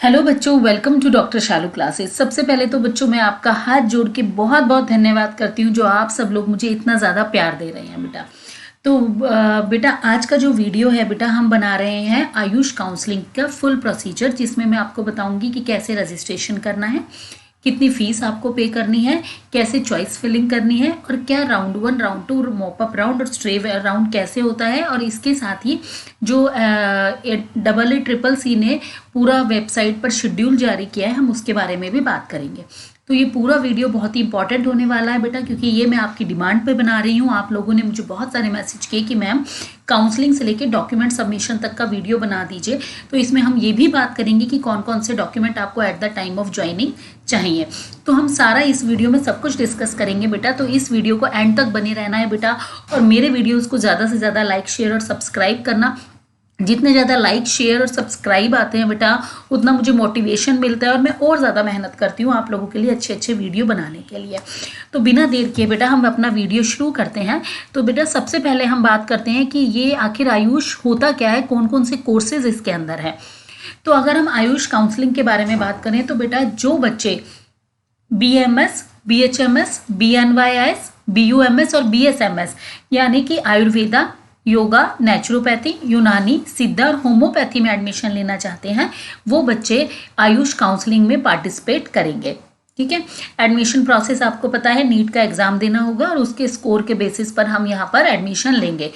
Hello बच्चों, welcome to doctor Shalu classes. सबसे पहले तो बच्चों मैं आपका हाथ जोड़ के बहुत बहुत धन्यवाद करती हूँ जो आप सब लोग मुझे इतना ज़्यादा प्यार दे रहे हैं बेटा। तो बेटा आज का जो वीडियो है बेटा हम बना रहे हैं आयुष काउंसलिंग का फुल प्रोसीजर, जिसमें मैं आपको बताऊंगी कि कैसे रजिस्ट्रेशन करना है, कितनी फीस आपको पे करनी है, कैसे चॉइस फिलिंग करनी है और क्या राउंड 1, राउंड 2, मॉपअप राउंड और स्ट्रे राउंड कैसे होता है। और इसके साथ ही जो AACCC ने पूरा वेबसाइट पर शेड्यूल जारी किया है, हम उसके बारे में भी बात करेंगे। तो ये पूरा वीडियो बहुत ही इंपॉर्टेंट होने वाला है बेटा, क्योंकि ये मैं आपकी डिमांड पे बना रही हूँ। आप लोगों ने मुझे बहुत सारे मैसेज किए कि मैम काउंसलिंग से लेके डॉक्यूमेंट सबमिशन तक का वीडियो बना दीजिए। तो इसमें हम ये भी बात करेंगे कि कौन कौन से डॉक्यूमेंट आपको at the time of joining चाहिए। तो हम सारा इस वीडियो में सब कुछ डिस्कस करेंगे बेटा। तो इस वीडियो को एंड तक बने रहना है बेटा, और मेरे वीडियोज़ को ज़्यादा से ज़्यादा लाइक, शेयर और सब्सक्राइब करना। जितने ज़्यादा लाइक, शेयर और सब्सक्राइब आते हैं बेटा, उतना मुझे मोटिवेशन मिलता है और मैं और ज़्यादा मेहनत करती हूँ आप लोगों के लिए अच्छे अच्छे वीडियो बनाने के लिए। तो बिना देर किए बेटा हम अपना वीडियो शुरू करते हैं। तो बेटा सबसे पहले हम बात करते हैं कि ये आखिर आयुष होता क्या है, कौन कौन से कोर्सेज इसके अंदर है। तो अगर हम आयुष काउंसलिंग के बारे में बात करें तो बेटा जो बच्चे BMS, BHMS, BNYS, BUMS और BSMS यानी कि आयुर्वेदा, योगा, नेचुरोपैथी, यूनानी, सिद्धा और होम्योपैथी में एडमिशन लेना चाहते हैं, वो बच्चे आयुष काउंसलिंग में पार्टिसिपेट करेंगे। ठीक है, एडमिशन प्रोसेस आपको पता है, नीट का एग्जाम देना होगा और उसके स्कोर के बेसिस पर हम यहाँ पर एडमिशन लेंगे।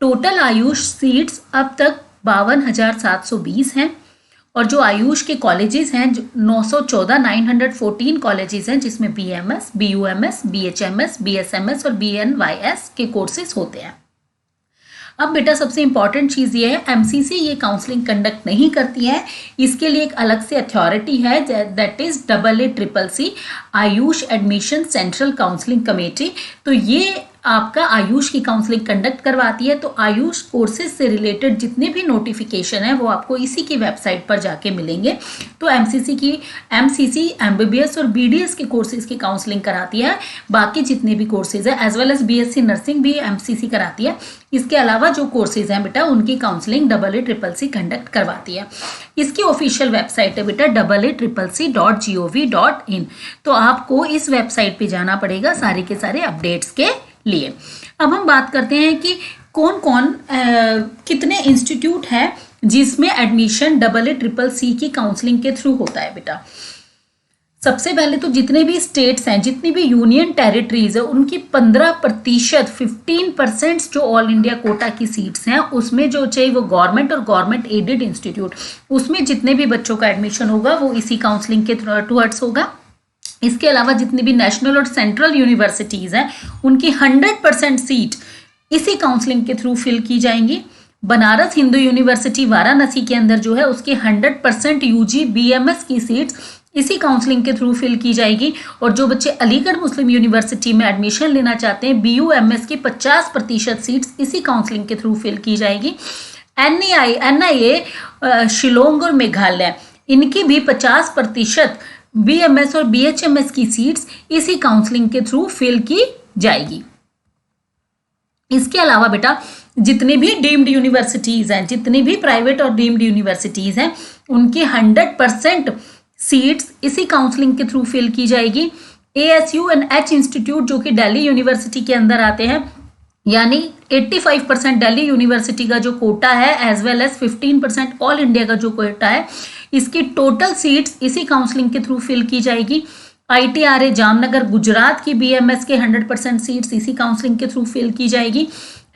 टोटल आयुष सीट्स अब तक 52,720 हैं और जो आयुष के कॉलेजेस हैं 914 कॉलेजेस हैं, जिसमें BMS, BUMS, BHMS, BSMS और BNYS के कोर्सेज होते हैं। अब बेटा सबसे इंपॉर्टेंट चीज़ ये है, MCC ये काउंसलिंग कंडक्ट नहीं करती है, इसके लिए एक अलग से अथॉरिटी है, that is AACCC Ayush admission central counselling committee. तो ये आपका आयुष की काउंसलिंग कंडक्ट करवाती है। तो आयुष कोर्सेज से रिलेटेड जितने भी नोटिफिकेशन है वो आपको इसी की वेबसाइट पर जाके मिलेंगे। तो MCC MBBS और BDS के कोर्सेज की काउंसलिंग कराती है। बाकी जितने भी कोर्सेज है as well as BSc nursing भी MCC कराती है। इसके अलावा जो कोर्सेज हैं बेटा उनकी काउंसलिंग AACCC कंडक्ट करवाती है। इसकी ऑफिशियल वेबसाइट है बेटा AACCC.gov.in। तो आपको इस वेबसाइट पे जाना पड़ेगा सारे के सारे अपडेट्स के लिए। अब हम बात करते हैं कि कौन कौन कितने इंस्टीट्यूट हैं जिसमें एडमिशन AACCC की काउंसलिंग के थ्रू होता है बेटा। सबसे पहले तो जितने भी स्टेट्स हैं, जितनी भी यूनियन टेरिटरीज है, उनकी 15% जो ऑल इंडिया कोटा की सीट्स हैं उसमें जो चाहिए वो गवर्नमेंट और गवर्नमेंट एडेड इंस्टीट्यूट, उसमें जितने भी बच्चों का एडमिशन होगा वो इसी काउंसलिंग के टुवर्ड्स होगा। इसके अलावा जितनी भी नेशनल और सेंट्रल यूनिवर्सिटीज़ हैं उनकी 100% सीट इसी काउंसलिंग के थ्रू फिल की जाएंगी। बनारस हिंदू यूनिवर्सिटी वाराणसी के अंदर जो है उसकी 100% UG BMS की सीट्स इसी काउंसलिंग के थ्रू फिल की जाएगी। और जो बच्चे अलीगढ़ मुस्लिम यूनिवर्सिटी में एडमिशन लेना चाहते हैं, BUMS की 50% सीट्स इसी काउंसलिंग के थ्रू फिल की जाएगी। NIA शिलोंग और मेघालय, इनकी भी 50% BMS और BHMS की सीट्स इसी काउंसलिंग के थ्रू फिल की जाएगी। इसके अलावा बेटा जितनी भी डीम्ड यूनिवर्सिटीज हैं, जितनी भी प्राइवेट और डीम्ड यूनिवर्सिटीज हैं, उनकी 100% सीट्स इसी काउंसलिंग के थ्रू फिल की जाएगी। ASU एंड H इंस्टीट्यूट जो कि दिल्ली यूनिवर्सिटी के अंदर आते हैं, यानी 85% दिल्ली यूनिवर्सिटी का जो कोटा है as well as 15% all India का जो कोटा है, इसकी टोटल सीट्स इसी काउंसलिंग के थ्रू फिल की जाएगी। ITRA जामनगर गुजरात की BMS के 100% सीट्स इसी काउंसलिंग के थ्रू फिल की जाएगी।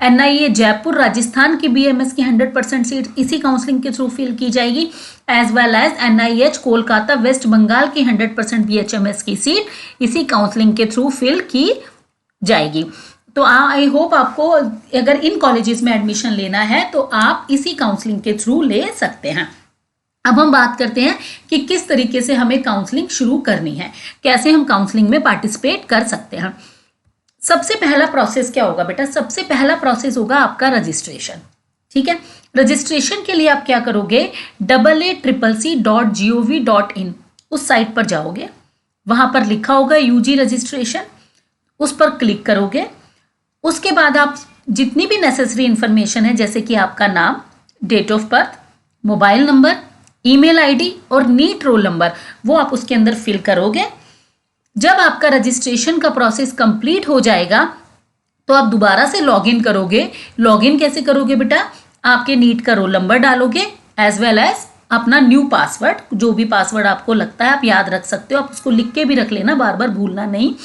NIA जयपुर राजस्थान की BMS की 100% सीट इसी काउंसलिंग के थ्रू फिल की जाएगी। As well as NIH Kolkata West Bengal की 100% BHMS की सीट इसी काउंसलिंग के थ्रू फिल की जाएगी। तो आई होप आपको अगर इन कॉलेजेस में एडमिशन लेना है तो आप इसी काउंसलिंग के थ्रू ले सकते हैं। अब हम बात करते हैं कि किस तरीके से हमें काउंसलिंग शुरू करनी है, कैसे हम काउंसलिंग में पार्टिसिपेट कर सकते हैं। सबसे पहला प्रोसेस क्या होगा बेटा? सबसे पहला प्रोसेस होगा आपका रजिस्ट्रेशन। ठीक है, रजिस्ट्रेशन के लिए आप क्या करोगे, AACCC.gov.in उस साइट पर जाओगे, वहां पर लिखा होगा UG रजिस्ट्रेशन, उस पर क्लिक करोगे। उसके बाद आप जितनी भी नेसेसरी इंफॉर्मेशन है, जैसे कि आपका नाम, date of birth, mobile number, email ID और नीट रोल नंबर वो आप उसके अंदर फिल करोगे। जब आपका रजिस्ट्रेशन का प्रोसेस कंप्लीट हो जाएगा तो आप दोबारा से लॉगिन करोगे। लॉगिन कैसे करोगे बेटा? आपके नीट का रोल नंबर डालोगे एज वेल एज अपना न्यू पासवर्ड, जो भी पासवर्ड आपको लगता है आप याद रख सकते हो, आप उसको लिख के भी रख लेना, बार बार भूलना नहीं।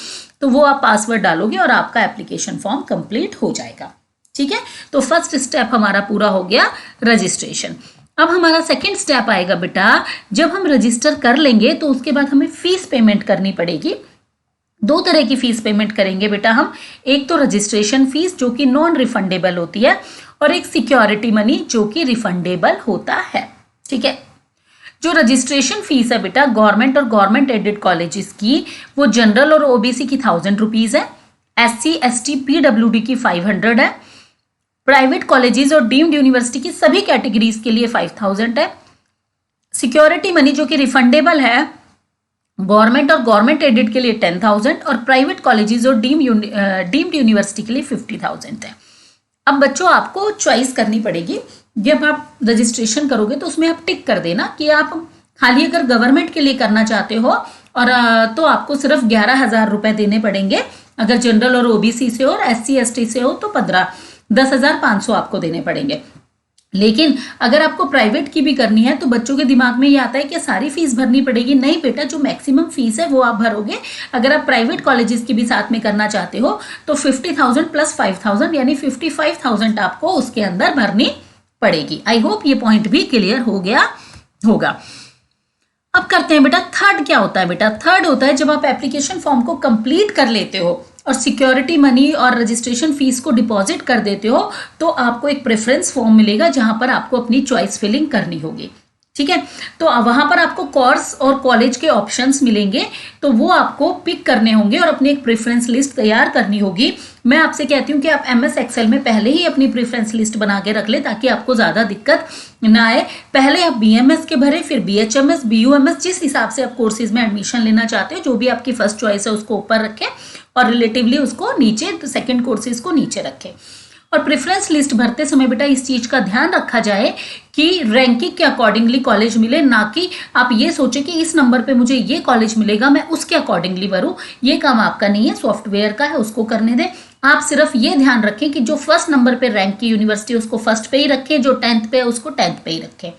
तो वो आप पासवर्ड डालोगे और आपका एप्लीकेशन फॉर्म कंप्लीट हो जाएगा। ठीक है, तो फर्स्ट स्टेप हमारा पूरा हो गया रजिस्ट्रेशन। अब हमारा सेकेंड स्टेप आएगा बेटा, जब हम रजिस्टर कर लेंगे तो उसके बाद हमें फीस पेमेंट करनी पड़ेगी। दो तरह की फीस पेमेंट करेंगे बेटा हम, एक तो रजिस्ट्रेशन फीस जो कि नॉन रिफंडेबल होती है और एक सिक्योरिटी मनी जो कि रिफंडेबल होता है। ठीक है, जो रजिस्ट्रेशन फीस है बेटा गवर्नमेंट और गवर्नमेंट एडेड कॉलेजेस की, वो जनरल और ओबीसी की 1000 रुपीज है, SC ST PWD की 500 है, प्राइवेट कॉलेजेस और डीम्ड यूनिवर्सिटी की सभी कैटेगरीज के लिए 5000 है। सिक्योरिटी मनी जो कि रिफंडेबल है गवर्नमेंट और गवर्नमेंट एडेड के लिए 10,000 और प्राइवेट कॉलेजेस और डीम्ड यूनिवर्सिटी के लिए 50,000 है। अब बच्चों आपको चॉइस करनी पड़ेगी। जब आप रजिस्ट्रेशन करोगे तो उसमें आप टिक कर देना कि आप खाली अगर गवर्नमेंट के लिए करना चाहते हो और तो आपको सिर्फ 11,000 रुपए देने पड़ेंगे। अगर जनरल और ओबीसी से हो और SC ST से हो तो 10,500 आपको देने पड़ेंगे। लेकिन अगर आपको प्राइवेट की भी करनी है तो बच्चों के दिमाग में ये आता है कि सारी फीस भरनी पड़ेगी। नहीं बेटा, जो मैक्सिमम फीस है वो आप भरोगे। अगर आप प्राइवेट कॉलेजेस की भी साथ में करना चाहते हो तो 50,000 प्लस 5,000 यानी 55,000 आपको उसके अंदर भरनी पड़ेगी। आई होप ये पॉइंट भी क्लियर हो गया होगा। अब करते हैं बेटा थर्ड। क्या होता है बेटा? थर्ड होता है जब आप एप्लीकेशन फॉर्म को कंप्लीट कर लेते हो और सिक्योरिटी मनी और रजिस्ट्रेशन फीस को डिपॉजिट कर देते हो तो आपको एक प्रेफरेंस फॉर्म मिलेगा जहां पर आपको अपनी चॉइस फिलिंग करनी होगी। ठीक है, तो वहां पर आपको कोर्स और कॉलेज के ऑप्शंस मिलेंगे, तो वो आपको पिक करने होंगे और अपनी एक प्रेफरेंस लिस्ट तैयार करनी होगी। मैं आपसे कहती हूँ कि आप MS एक्सेल में पहले ही अपनी प्रेफरेंस लिस्ट बना के रख ले ताकि आपको ज्यादा दिक्कत ना आए। पहले आप BMS के भरे, फिर BHMS, BUMS, जिस हिसाब से आप कोर्सेज में एडमिशन लेना चाहते हो, जो भी आपकी फर्स्ट चॉइस है उसको ऊपर रखें और रिलेटिवली उसको नीचे, सेकंड कोर्सेज को नीचे रखें। और प्रेफरेंस लिस्ट भरते समय बेटा इस चीज का ध्यान रखा जाए कि रैंकिंग के अकॉर्डिंगली कॉलेज मिले, ना कि आप ये सोचे कि इस नंबर पे मुझे ये कॉलेज मिलेगा मैं उसके अकॉर्डिंगली भरूं। ये काम आपका नहीं है, सॉफ्टवेयर का है, उसको करने दें। आप सिर्फ ये ध्यान रखें कि जो फर्स्ट नंबर पे रैंक की यूनिवर्सिटी उसको फर्स्ट पे ही रखें, जो 10th पे है उसको 10th पे ही रखें।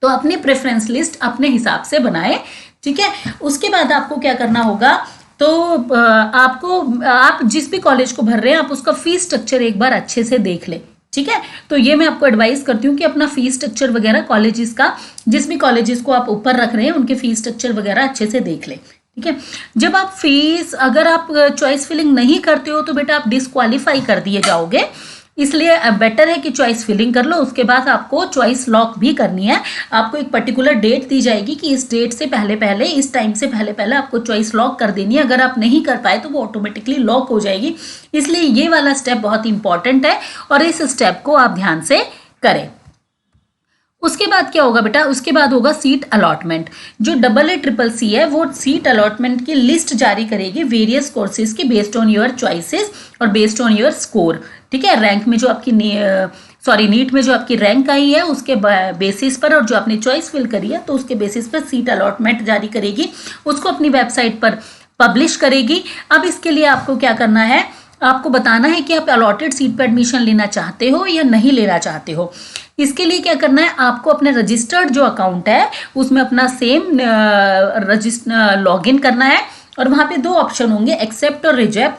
तो अपनी प्रेफरेंस लिस्ट अपने हिसाब से बनाए। ठीक है, उसके बाद आपको क्या करना होगा, तो आप जिस भी कॉलेज को भर रहे हैं आप उसका फीस स्ट्रक्चर एक बार अच्छे से देख लें। ठीक है, तो ये मैं आपको एडवाइस करती हूँ कि अपना फीस स्ट्रक्चर वगैरह कॉलेजेस का, जिस भी कॉलेजेस को आप ऊपर रख रहे हैं उनके फीस स्ट्रक्चर वगैरह अच्छे से देख लें। ठीक है, जब आप फीस, अगर आप चॉइस फिलिंग नहीं करते हो तो बेटा आप डिस्क्वालीफाई कर दिए जाओगे, इसलिए बेटर है कि चॉइस फिलिंग कर लो। उसके बाद आपको चॉइस लॉक भी करनी है। आपको एक पर्टिकुलर डेट दी जाएगी कि इस डेट से पहले पहले, इस टाइम से पहले पहले आपको चॉइस लॉक कर देनी है। अगर आप नहीं कर पाए तो वो ऑटोमेटिकली लॉक हो जाएगी। इसलिए ये वाला स्टेप बहुत इंपॉर्टेंट है और इस स्टेप को आप ध्यान से करें। उसके बाद क्या होगा बेटा? उसके बाद होगा सीट अलॉटमेंट। जो AACCC है वो सीट अलॉटमेंट की लिस्ट जारी करेगी वेरियस कोर्सेज की, बेस्ड ऑन योर चॉइसेस और बेस्ड ऑन योर स्कोर। ठीक है, रैंक में जो आपकी नीट में जो आपकी रैंक आई है उसके बेसिस पर और जो आपने चॉइस फिल करी है तो उसके बेसिस पर सीट अलॉटमेंट जारी करेगी, उसको अपनी वेबसाइट पर पब्लिश करेगी। अब इसके लिए आपको क्या करना है, आपको बताना है कि आप अलॉटेड सीट पर एडमिशन लेना चाहते हो या नहीं लेना चाहते हो। इसके लिए क्या करना है, आपको अपने रजिस्टर्ड जो अकाउंट है उसमें अपना सेम लॉगिन करना है और वहां पे 2 ऑप्शन होंगे, एक्सेप्ट और रिजेक्ट।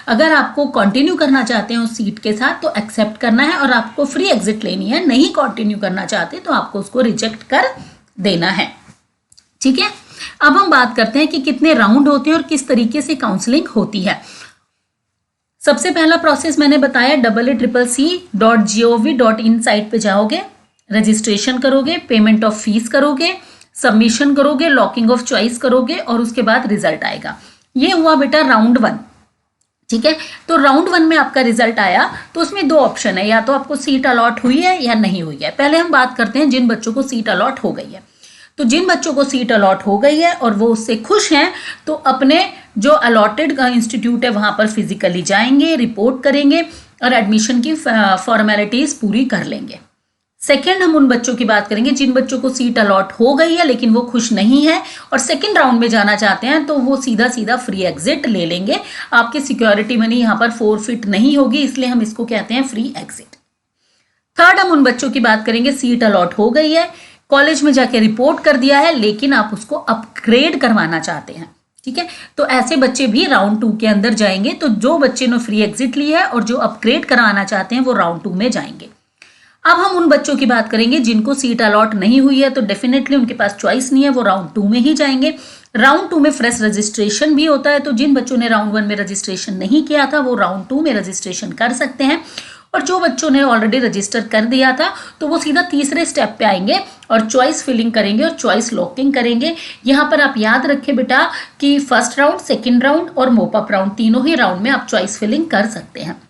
अगर आपको कंटिन्यू करना चाहते हैं उस सीट के साथ तो एक्सेप्ट करना है और आपको फ्री एग्जिट लेनी है। नहीं कंटिन्यू करना चाहते तो आपको उसको रिजेक्ट कर देना है। ठीक है, अब हम बात करते हैं कि कितने राउंड होते हैं और किस तरीके से काउंसलिंग होती है। सबसे पहला प्रोसेस मैंने बताया, AACCC.gov.in साइट पे जाओगे, रजिस्ट्रेशन करोगे, पेमेंट ऑफ फीस करोगे, सबमिशन करोगे, लॉकिंग ऑफ चॉइस करोगे और उसके बाद रिजल्ट आएगा। ये हुआ बेटा राउंड 1। ठीक है, तो राउंड 1 में आपका रिजल्ट आया तो उसमें 2 ऑप्शन है, या तो आपको सीट अलॉट हुई है या नहीं हुई है। पहले हम बात करते हैं जिन बच्चों को सीट अलॉट हो गई है। तो जिन बच्चों को सीट अलॉट हो गई है और वो उससे खुश हैं तो अपने जो अलॉटेड इंस्टीट्यूट है वहां पर फिजिकली जाएंगे, रिपोर्ट करेंगे और एडमिशन की फॉर्मेलिटीज पूरी कर लेंगे। सेकेंड हम उन बच्चों की बात करेंगे जिन बच्चों को सीट अलॉट हो गई है लेकिन वो खुश नहीं है और सेकेंड राउंड में जाना चाहते हैं, तो वो सीधा सीधा फ्री एग्जिट ले लेंगे। आपकी सिक्योरिटी मनी यहाँ पर फोरफिट नहीं होगी, इसलिए हम इसको कहते हैं फ्री एग्जिट। थर्ड हम उन बच्चों की बात करेंगे सीट अलॉट हो गई है, कॉलेज में जाके रिपोर्ट कर दिया है, लेकिन आप उसको अपग्रेड करवाना चाहते हैं। ठीक है, तो ऐसे बच्चे भी राउंड 2 के अंदर जाएंगे। तो जो बच्चे ने फ्री एग्जिट ली है और जो अपग्रेड कराना चाहते हैं वो राउंड 2 में जाएंगे। अब हम उन बच्चों की बात करेंगे जिनको सीट अलॉट नहीं हुई है, तो डेफिनेटली उनके पास चॉइस नहीं है, वो राउंड 2 में ही जाएंगे। राउंड 2 में फ्रेश रजिस्ट्रेशन भी होता है, तो जिन बच्चों ने राउंड 1 में रजिस्ट्रेशन नहीं किया था वो राउंड 2 में रजिस्ट्रेशन कर सकते हैं, और जो बच्चों ने ऑलरेडी रजिस्टर कर दिया था तो वो सीधा तीसरे स्टेप पे आएंगे और चॉइस फिलिंग करेंगे और चॉइस लॉकिंग करेंगे। यहाँ पर आप याद रखें बेटा कि फर्स्ट राउंड, सेकेंड राउंड और मोप अप राउंड, तीनों ही राउंड में आप चॉइस फिलिंग कर सकते हैं।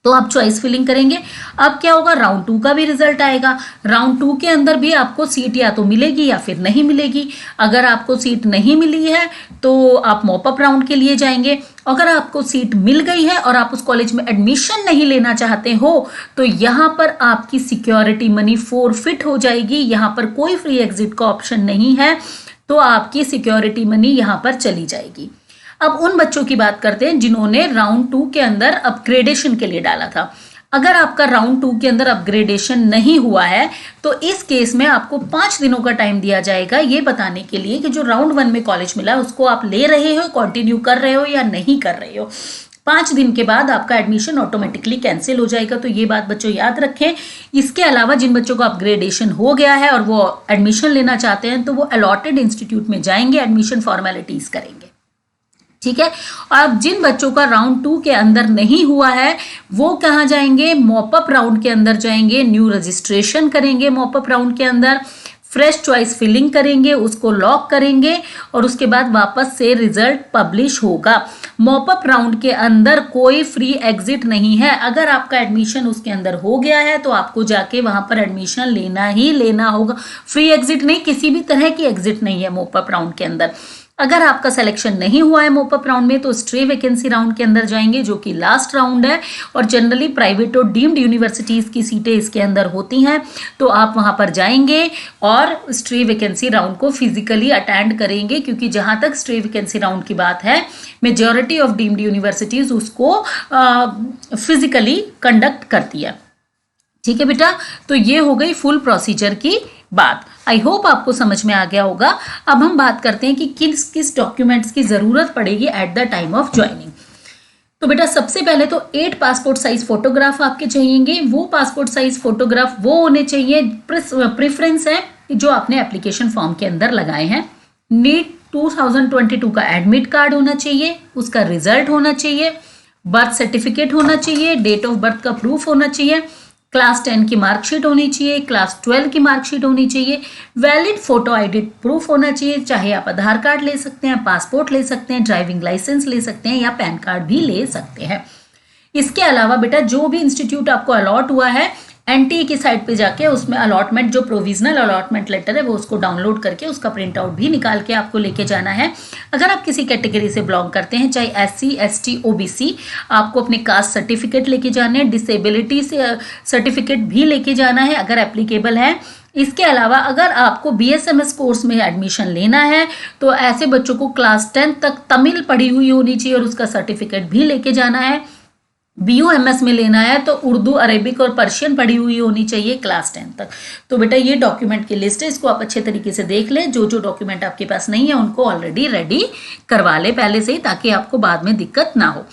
तो आप चॉइस फिलिंग करेंगे। अब क्या होगा, राउंड 2 का भी रिजल्ट आएगा। राउंड 2 के अंदर भी आपको सीट या तो मिलेगी या फिर नहीं मिलेगी। अगर आपको सीट नहीं मिली है तो आप मॉप अप राउंड के लिए जाएंगे। अगर आपको सीट मिल गई है और आप उस कॉलेज में एडमिशन नहीं लेना चाहते हो तो यहाँ पर आपकी सिक्योरिटी मनी फोरफिट हो जाएगी। यहाँ पर कोई फ्री एग्जिट का ऑप्शन नहीं है, तो आपकी सिक्योरिटी मनी यहाँ पर चली जाएगी। अब उन बच्चों की बात करते हैं जिन्होंने राउंड 2 के अंदर अपग्रेडेशन के लिए डाला था। अगर आपका राउंड 2 के अंदर अपग्रेडेशन नहीं हुआ है तो इस केस में आपको 5 दिनों का टाइम दिया जाएगा ये बताने के लिए कि जो राउंड 1 में कॉलेज मिला उसको आप ले रहे हो, कंटिन्यू कर रहे हो या नहीं कर रहे हो। 5 दिन के बाद आपका एडमिशन ऑटोमेटिकली कैंसिल हो जाएगा, तो ये बात बच्चों याद रखें। इसके अलावा जिन बच्चों को अपग्रेडेशन हो गया है और वो एडमिशन लेना चाहते हैं तो वो अलॉटेड इंस्टीट्यूट में जाएंगे, एडमिशन फॉर्मेलिटीज करेंगे। ठीक है, और अब जिन बच्चों का राउंड 2 के अंदर नहीं हुआ है वो कहाँ जाएंगे, मॉप अप राउंड के अंदर जाएंगे, न्यू रजिस्ट्रेशन करेंगे, मॉप अप राउंड के अंदर फ्रेश चॉइस फिलिंग करेंगे, उसको लॉक करेंगे और उसके बाद वापस से रिजल्ट पब्लिश होगा। मॉप अप राउंड के अंदर कोई फ्री एग्जिट नहीं है। अगर आपका एडमिशन उसके अंदर हो गया है तो आपको जाके वहां पर एडमिशन लेना ही लेना होगा। फ्री एग्जिट नहीं, किसी भी तरह की एग्जिट नहीं है मॉप अप राउंड के अंदर। अगर आपका सिलेक्शन नहीं हुआ है मॉप अप राउंड में तो स्ट्रे वैकेंसी राउंड के अंदर जाएंगे, जो कि लास्ट राउंड है और जनरली प्राइवेट और डीम्ड यूनिवर्सिटीज की सीटें इसके अंदर होती हैं। तो आप वहां पर जाएंगे और स्ट्रे वैकेंसी राउंड को फिजिकली अटेंड करेंगे, क्योंकि जहां तक स्ट्रे वैकेंसी राउंड की बात है मेजॉरिटी ऑफ डीम्ड यूनिवर्सिटीज उसको फिजिकली कंडक्ट करती है। ठीक है बेटा, तो ये हो गई फुल प्रोसीजर की बात। आई होप आपको समझ में आ गया होगा। अब हम बात करते हैं कि किस किस डॉक्यूमेंट्स की जरूरत पड़ेगी at the time of joining. तो बेटा सबसे पहले तो 8 पासपोर्ट साइज फोटोग्राफ आपके चाहिएंगे। वो पासपोर्ट साइज फोटोग्राफ वो होने चाहिए, प्रेफरेंस है जो आपने एप्लीकेशन फॉर्म के अंदर लगाए हैं। नीट 2022 का एडमिट कार्ड होना चाहिए, उसका रिजल्ट होना चाहिए, बर्थ सर्टिफिकेट होना चाहिए, डेट ऑफ बर्थ का प्रूफ होना चाहिए, क्लास 10 की मार्कशीट होनी चाहिए, क्लास 12 की मार्कशीट होनी चाहिए, वैलिड फोटो आईडी प्रूफ होना चाहिए। चाहे आप आधार कार्ड ले सकते हैं, पासपोर्ट ले सकते हैं, ड्राइविंग लाइसेंस ले सकते हैं या पैन कार्ड भी ले सकते हैं। इसके अलावा बेटा जो भी इंस्टीट्यूट आपको अलॉट हुआ है एनटीए की साइट पे जाके उसमें अलॉटमेंट जो प्रोविजनल अलॉटमेंट लेटर है वो उसको डाउनलोड करके उसका प्रिंट आउट भी निकाल के आपको लेके जाना है। अगर आप किसी कैटेगरी से बिलोंग करते हैं, चाहे एससी, एसटी, ओबीसी, आपको अपने कास्ट सर्टिफिकेट लेके जाने हैं, डिसेबिलिटी से सर्टिफिकेट भी लेके जाना है अगर एप्लीकेबल है। इसके अलावा अगर आपको बीएसएमएस कोर्स में एडमिशन लेना है तो ऐसे बच्चों को क्लास 10 तक तमिल पढ़ी हुई होनी चाहिए और उसका सर्टिफिकेट भी लेके जाना है। बीयूएमएस में लेना है तो उर्दू, अरेबिक और पर्शियन पढ़ी हुई होनी चाहिए क्लास 10 तक। तो बेटा ये डॉक्यूमेंट की लिस्ट है, इसको आप अच्छे तरीके से देख लें। जो जो डॉक्यूमेंट आपके पास नहीं है उनको ऑलरेडी रेडी करवा ले पहले से ही, ताकि आपको बाद में दिक्कत ना हो।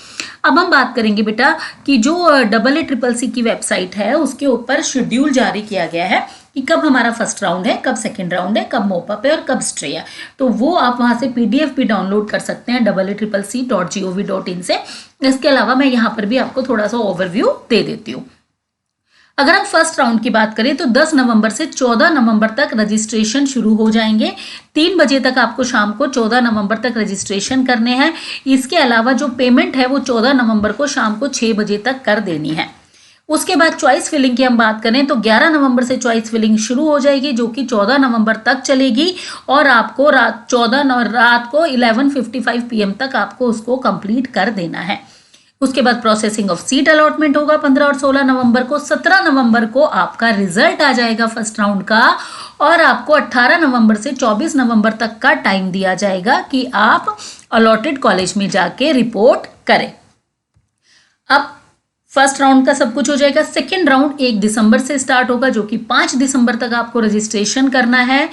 अब हम बात करेंगे बेटा कि जो AACCC की वेबसाइट है उसके ऊपर शेड्यूल जारी किया गया है कि कब हमारा फर्स्ट राउंड है, कब सेकंड राउंड है, कब मोप अप है और कब स्ट्रे है। तो वो आप वहां से PDF भी डाउनलोड कर सकते हैं AACCC.gov.in से। इसके अलावा मैं यहाँ पर भी आपको थोड़ा सा ओवरव्यू दे देती हूँ। अगर हम फर्स्ट राउंड की बात करें तो 10 नवंबर से 14 नवंबर तक रजिस्ट्रेशन शुरू हो जाएंगे। 3 बजे तक आपको शाम को 14 नवंबर तक रजिस्ट्रेशन करने हैं। इसके अलावा जो पेमेंट है वो 14 नवंबर को शाम को 6 बजे तक कर देनी है। उसके बाद चॉइस फिलिंग की हम बात करें तो 11 नवंबर से चॉइस फिलिंग शुरू हो जाएगी, जो कि 14 नवंबर तक चलेगी और आपको रात को 11:55 PM तक आपको उसको कंप्लीट कर देना है। उसके बाद प्रोसेसिंग ऑफ सीट अलॉटमेंट होगा 15 और 16 नवंबर को। 17 नवंबर को आपका रिजल्ट आ जाएगा फर्स्ट राउंड का, और आपको 18 नवंबर से 24 नवंबर तक का टाइम दिया जाएगा कि आप अलॉटेड कॉलेज में जाके रिपोर्ट करें। अब फर्स्ट राउंड का सब कुछ हो जाएगा। सेकेंड राउंड 1 दिसंबर से स्टार्ट होगा, जो कि 5 दिसंबर तक आपको रजिस्ट्रेशन करना है।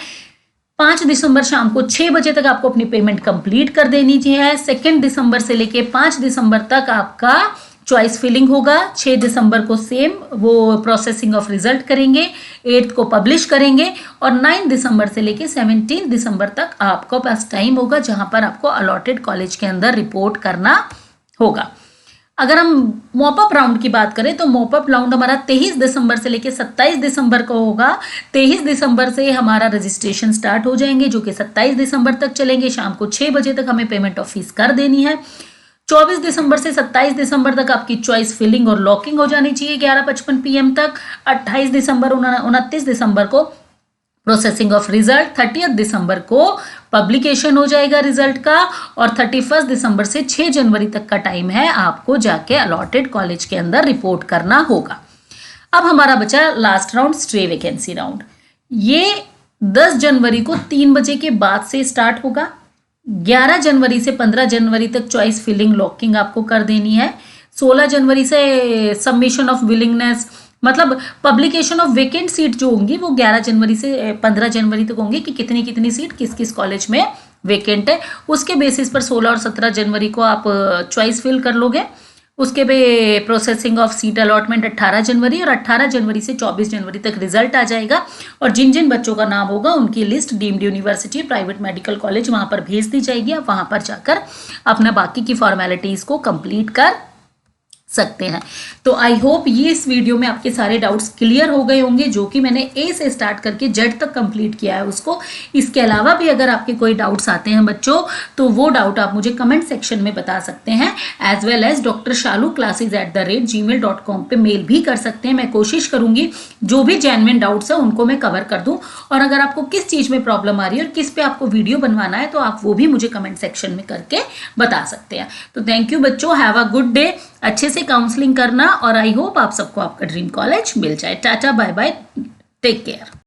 5 दिसंबर शाम को 6 बजे तक आपको अपनी पेमेंट कंप्लीट कर देनी है। 2 दिसंबर से लेके 5 दिसंबर तक आपका चॉइस फिलिंग होगा। 6 दिसंबर को सेम वो प्रोसेसिंग ऑफ रिजल्ट करेंगे, 8 को पब्लिश करेंगे, और 9 दिसंबर से लेके 17 दिसंबर तक आपको पास टाइम होगा जहां पर आपको अलॉटेड कॉलेज के अंदर रिपोर्ट करना होगा। अगर हम मॉपअप राउंड की बात करें तो मॉपअप राउंड हमारा 23 दिसंबर से लेकर 27 दिसंबर को होगा। 23 दिसंबर से हमारा रजिस्ट्रेशन स्टार्ट हो जाएंगे, जो कि 27 दिसंबर तक चलेंगे। शाम को 6 बजे तक हमें पेमेंट ऑफ फीस कर देनी है। 24 दिसंबर से 27 दिसंबर तक आपकी चॉइस फिलिंग और लॉकिंग हो जानी चाहिए 11:55 PM तक। 28 दिसंबर 29 दिसंबर को प्रोसेसिंग ऑफ रिजल्ट, 30 दिसंबर को पब्लिकेशन हो जाएगा रिजल्ट का, और 31 दिसंबर से 6 जनवरी तक का टाइम है आपको जाके अलॉटेड कॉलेज के अंदर रिपोर्ट करना होगा। अब हमारा बचा last round, stray vacancy round. ये 10 जनवरी को 3 बजे के बाद से स्टार्ट होगा। 11 जनवरी से 15 जनवरी तक चॉइस फिलिंग लॉकिंग आपको कर देनी है। 16 जनवरी से सबमिशन ऑफ विलिंगनेस, मतलब पब्लिकेशन ऑफ वेकेंट सीट जो होंगी वो 11 जनवरी से 15 जनवरी तक होंगी कि कितनी कितनी सीट किस किस कॉलेज में वेकेंट है। उसके बेसिस पर 16 और 17 जनवरी को आप चॉइस फिल कर लोगे। उसके बाद प्रोसेसिंग ऑफ सीट अलॉटमेंट 18 जनवरी, और 18 जनवरी से 24 जनवरी तक रिजल्ट आ जाएगा, और जिन जिन बच्चों का नाम होगा उनकी list deemed university, private medical college वहां पर भेज दी जाएगी। आप वहां पर जाकर अपना बाकी की फॉर्मेलिटीज को कंप्लीट कर सकते हैं। तो आई होप ये इस वीडियो में आपके सारे डाउट्स क्लियर हो गए होंगे, जो कि मैंने ए से स्टार्ट करके जेड तक कंप्लीट किया है उसको। इसके अलावा भी अगर आपके कोई डाउट्स आते हैं बच्चों, तो वो डाउट आप मुझे कमेंट सेक्शन में बता सकते हैं, एज वेल एज drshalukclasses@gmail.com पे मेल भी कर सकते हैं। मैं कोशिश करूंगी जो भी जेन्युइन डाउट्स है उनको मैं कवर कर दूं, और अगर आपको किस चीज में प्रॉब्लम आ रही है और किस पे आपको वीडियो बनवाना है तो आप वो भी मुझे कमेंट सेक्शन में करके बता सकते हैं। तो थैंक यू बच्चों, हैव अ गुड डे। अच्छे से काउंसलिंग करना, और आई होप आप सबको आपका ड्रीम कॉलेज मिल जाए। Tata, bye bye, take care.